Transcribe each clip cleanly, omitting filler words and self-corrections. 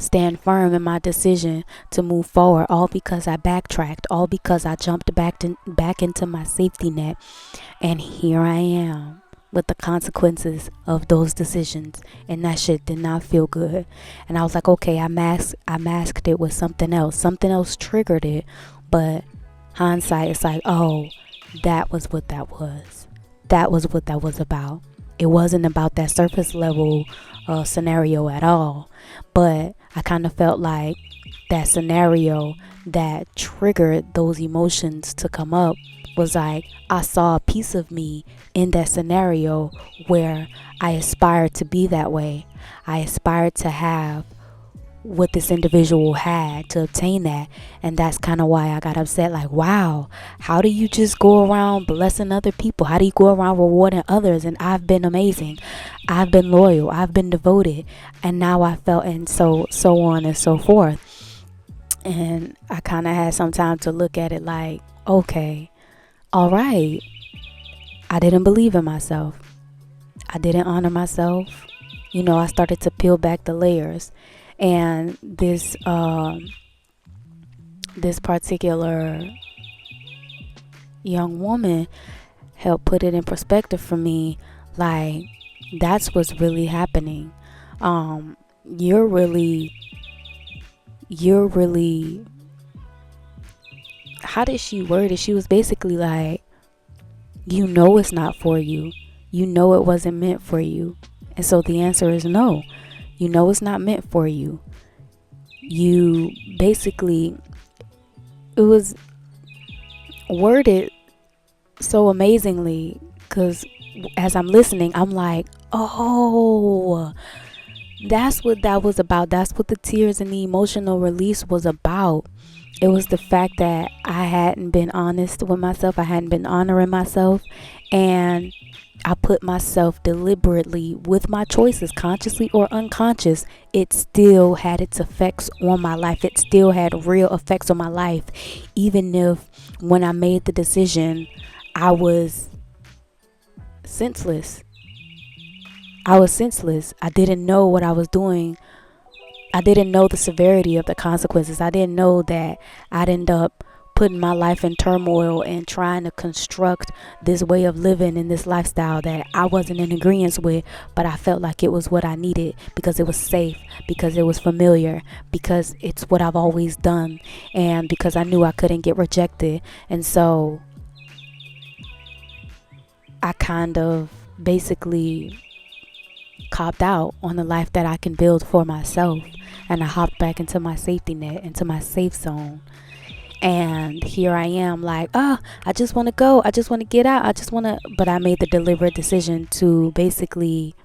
stand firm in my decision to move forward, all because I backtracked, all because I jumped back into my safety net. And here I am with the consequences of those decisions. And that shit did not feel good. And I was like, okay, I masked it with something else. Something else triggered it. But hindsight, it's like, oh, that was what that was. That was what that was about. It wasn't about that surface level scenario at all. But I kind of felt like that scenario that triggered those emotions to come up was like I saw a piece of me in that scenario where I aspired to be that way. I aspired to have what this individual had, to obtain that. And that's kind of why I got upset. Like, wow, how do you just go around blessing other people? How do you go around rewarding others? And I've been amazing, I've been loyal, I've been devoted, and now I felt, and so on and so forth. And I kind of had some time to look at it like, okay, all right, I didn't believe in myself, I didn't honor myself. I started to peel back the layers. And this particular young woman helped put it in perspective for me. Like, that's what's really happening. You're really, how did she word it? She was basically like, it's not for you. It wasn't meant for you. And so the answer is no. It's not meant for you. You basically, it was worded so amazingly, because as I'm listening, I'm like, oh, that's what that was about. That's what the tears and the emotional release was about. It was the fact that I hadn't been honest with myself. I hadn't been honoring myself. And I put myself deliberately with my choices, consciously or unconscious. It still had its effects on my life. It still had real effects on my life. Even if when I made the decision, I was senseless. I didn't know what I was doing. I didn't know the severity of the consequences. I didn't know that I'd end up putting my life in turmoil and trying to construct this way of living and this lifestyle that I wasn't in agreement with, but I felt like it was what I needed because it was safe, because it was familiar, because it's what I've always done, and because I knew I couldn't get rejected. And so I kind of basically copped out on the life that I can build for myself, and I hopped back into my safety net, into my safe zone. And here I am like, I just want to go. I just want to get out. But I made the deliberate decision to basically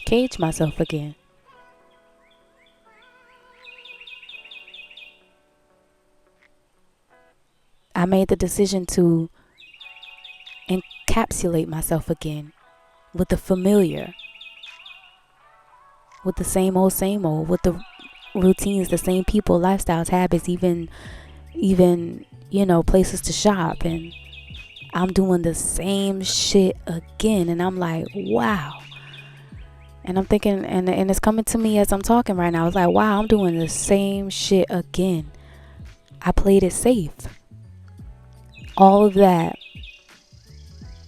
cage myself again. I made the decision to encapsulate myself again with the familiar, with the same old, with the routines, the same people, lifestyles, habits, even places to shop. And I'm doing the same shit again, and I'm like, wow. And I'm thinking, and it's coming to me as I'm talking right now. It's like, wow, I'm doing the same shit again. I played it safe. All of that,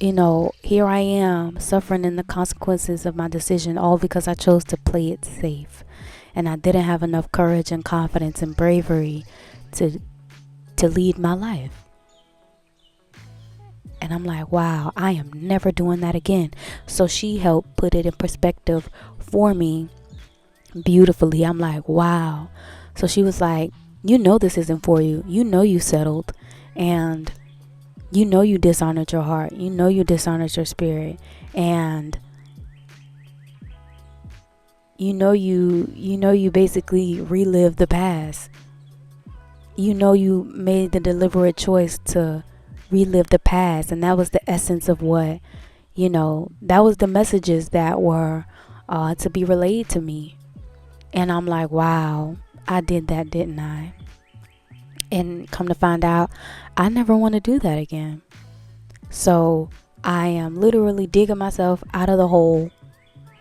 here I am suffering in the consequences of my decision, all because I chose to play it safe. And I didn't have enough courage and confidence and bravery to lead my life. And I'm like, wow, I am never doing that again. So she helped put it in perspective for me beautifully. I'm like, wow. So she was like, this isn't for you. You settled. And you dishonored your heart. You dishonored your spirit. And you basically relived the past. You made the deliberate choice to relive the past. And that was the essence of what, that was the messages that were to be relayed to me. And I'm like, wow, I did that, didn't I? And come to find out, I never want to do that again. So I am literally digging myself out of the hole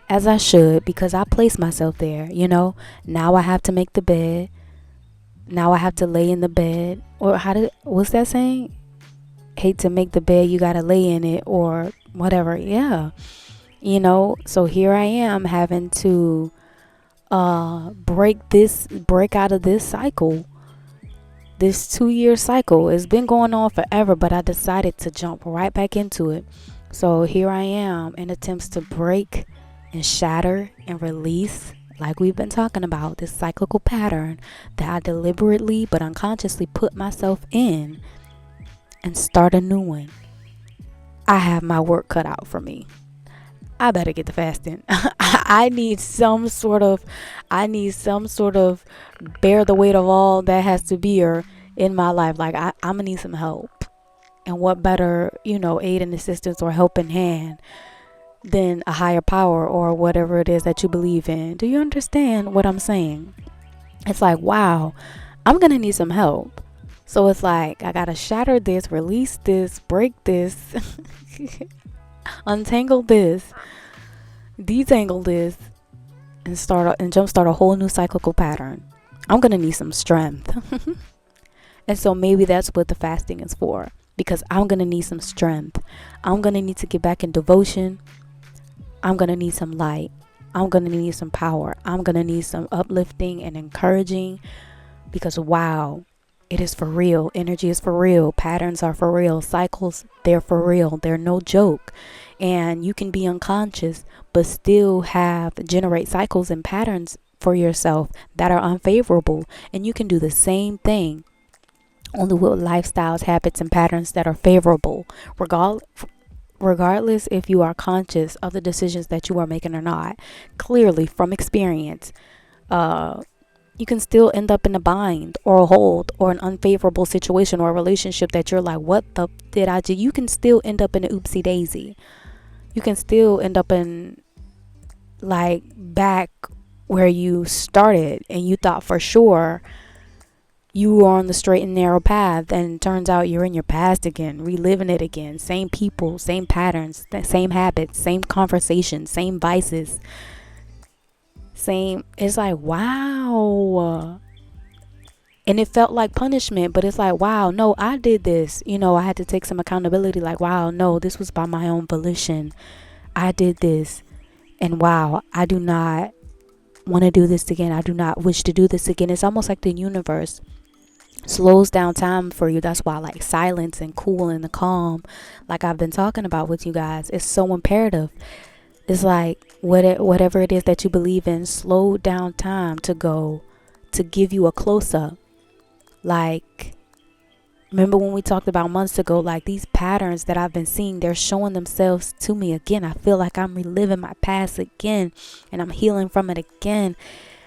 as I should, because I placed myself there, Now I have to make the bed. Now I have to lay in the bed. Or what's that saying? Hate to make the bed, you gotta lay in it, or whatever. Yeah. So here I am having to break out of this cycle. This 2-year cycle. It's been going on forever, but I decided to jump right back into it. So here I am in attempts to break and shatter and release, like we've been talking about, this cyclical pattern that I deliberately but unconsciously put myself in, and start a new one. I have my work cut out for me. I better get the fasting. I need some sort of bear the weight of all that has to be here in my life. Like I'm gonna need some help. And what better, aid and assistance or helping hand than a higher power or whatever it is that you believe in. Do you understand what I'm saying? It's like, wow, I'm gonna need some help. So it's like, I gotta shatter this, release this, break this, untangle this, detangle this, and jumpstart a whole new cyclical pattern. I'm gonna need some strength. And so maybe that's what the fasting is for, because I'm gonna need some strength. I'm gonna need to get back in devotion. I'm gonna need some light. I'm gonna need some power. I'm gonna need some uplifting and encouraging, because wow, it is for real. Energy is for real. Patterns are for real. Cycles, they're for real. They're no joke. And you can be unconscious, but still generate cycles and patterns for yourself that are unfavorable. And you can do the same thing, only with lifestyles, habits, and patterns that are favorable, regardless if you are conscious of the decisions that you are making or not. Clearly, from experience, you can still end up in a bind or a hold or an unfavorable situation or a relationship that you're like, what the did I do? You can still end up in an oopsie daisy. You can still end up in like back where you started and you thought for sure you were on the straight and narrow path, and it turns out you're in your past again, reliving it again. Same people, same patterns, same habits, same conversations, same vices. It's like, wow. And it felt like punishment, but it's like, wow, no, I did this. I had to take some accountability. Like, wow, no, this was by my own volition. I did this. And wow, I do not want to do this again. I do not wish to do this again. It's almost like the universe slows down time for you. That's why like silence and cool and the calm, like I've been talking about with you guys, is so imperative. It's like whatever it is that you believe in, slow down time to give you a close-up. Like, remember when we talked about months ago, like these patterns that I've been seeing, they're showing themselves to me again. I feel like I'm reliving my past again, and I'm healing from it again.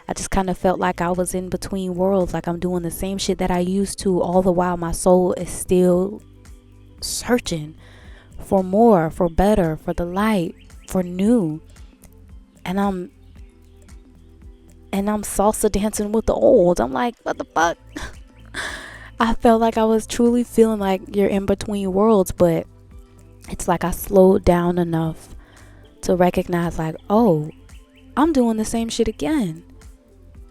I just kind of felt like I was in between worlds, like I'm doing the same shit that I used to, all the while my soul is still searching for more, for better, for the light, for new. And I'm salsa dancing with the old. I'm like, what the fuck? I felt like I was truly feeling like you're in between worlds, but it's like I slowed down enough to recognize like, oh, I'm doing the same shit again.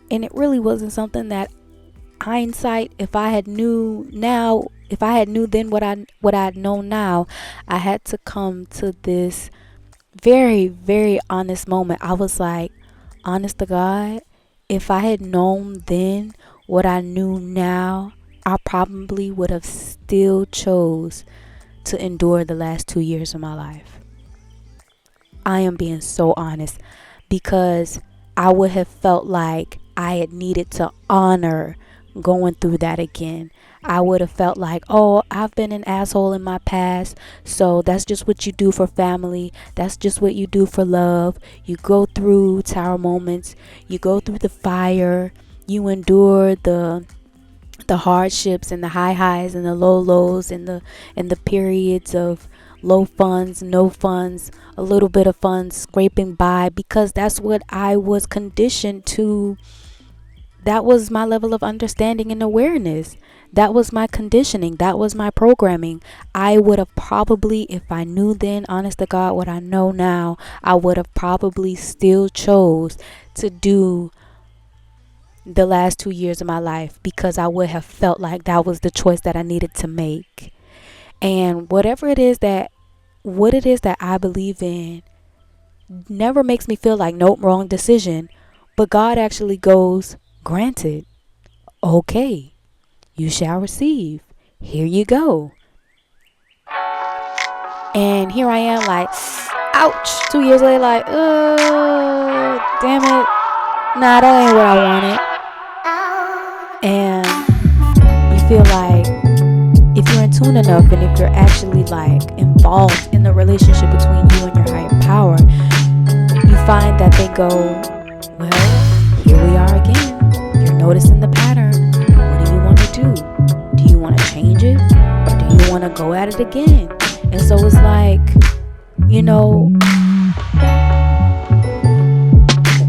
And it really wasn't something that hindsight, if I had knew then what I'd known now, I had to come to this very, very honest moment. I was like, honest to God, if I had known then what I knew now, I probably would have still chose to endure the last 2 years of my life. I am being so honest, because I would have felt like I had needed to honor going through that again. I would have felt like, oh, I've been an asshole in my past, so that's just what you do for family. That's just what you do for love. You go through tower moments. You go through the fire. You endure the hardships and the high highs and the low lows and the periods of low funds, no funds, a little bit of funds, scraping by, because that's what I was conditioned to That was my level of understanding and awareness. That was my conditioning. That was my programming. I would have probably, if I knew then, honest to God, what I know now, I would have probably still chose to do the last 2 years of my life, because I would have felt like that was the choice that I needed to make. And what it is that I believe in never makes me feel like, nope, wrong decision. But God actually goes, granted, okay, you shall receive. Here you go. And here I am, like, ouch, 2 years later, like, oh, damn it. Nah, that ain't what I wanted. And you feel like, if you're in tune enough, and if you're actually like involved in the relationship between you and your higher power, you find that they go, well, here we are again. You're noticing the pattern. What do you want to do? Do you want to change it? Or do you want to go at it again? And so it's like,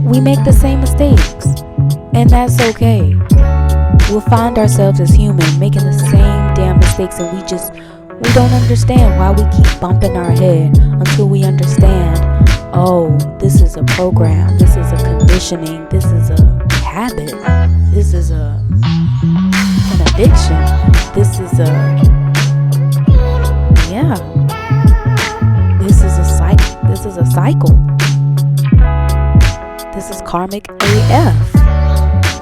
we make the same mistakes, and that's okay. We'll find ourselves as human making the same damn mistakes, and we don't understand why we keep bumping our head until we understand, oh, this is a program, this is a conditioning, this is a habit, this is an addiction, this is a cycle, this is karmic AF.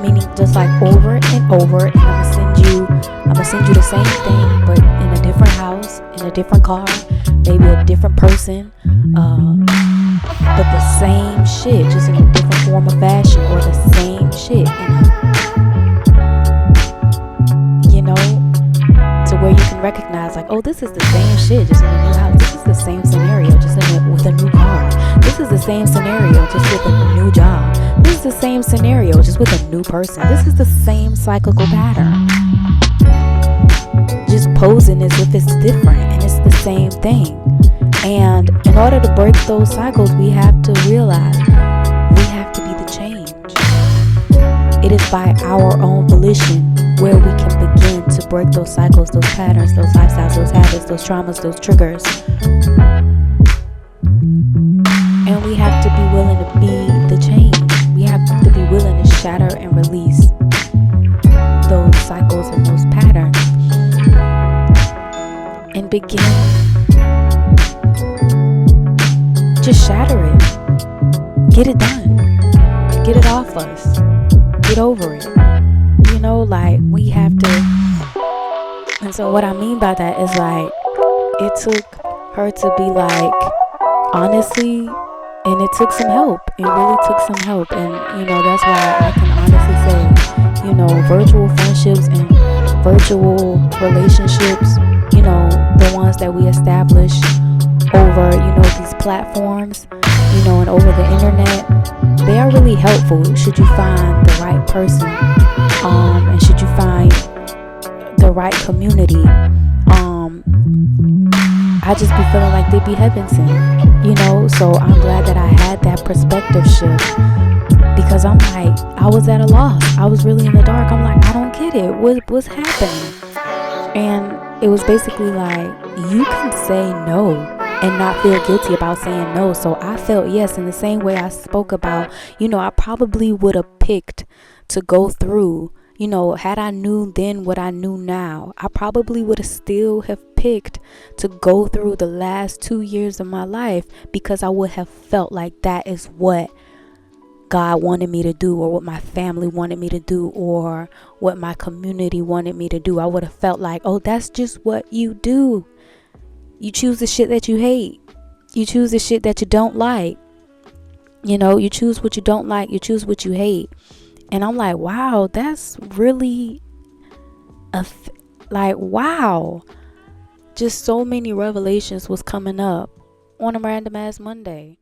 Meaning just like over and over, and I'm gonna send you the same thing, but in a different house, in a different car, maybe a different person, but the same shit, just in a different form of fashion, or the same shit to where you can recognize, like, oh, this is the same shit, just in a new house. This is the same scenario, just with a new car. This is the same scenario, just with a new job. This is the same scenario, just with a new person. This is the same cyclical pattern, just posing as if it's different, and it's the same thing. And in order to break those cycles, we have to realize we have to be the change. It is by our own volition where we can begin to break those cycles, those patterns, those lifestyles, those habits, those traumas, those triggers. And we have to be willing to be the change. We have to be willing to shatter and release those cycles and those patterns, and begin, just shatter it. Get it done. Get it off us. Get over it. Like, we have to. And so what I mean by that is, like, it took her to be like, honestly, and it took some help. It really took some help. And that's why I can honestly say, virtual friendships and virtual relationships, the ones that we establish over these platforms, and over the internet, they are really helpful should you find the right person, and should you find the right community. I just be feeling like they be heaven sent, so I'm glad that I had that perspective shift, because I'm like, I was at a loss. I was really in the dark. I'm like, I don't get it. What's happening? And it was basically like, you can say no and not feel guilty about saying no. So I felt yes, in the same way I spoke about, I probably would have picked to go through, had I knew then what I knew now, I probably would have still have picked to go through the last 2 years of my life, because I would have felt like that is what God wanted me to do, or what my family wanted me to do, or what my community wanted me to do. I would have felt like, oh, that's just what you do. You choose the shit that you hate. You choose the shit that you don't like. You choose what you don't like. You choose what you hate. And I'm like, wow, that's really wow. Just so many revelations was coming up on a random ass Monday.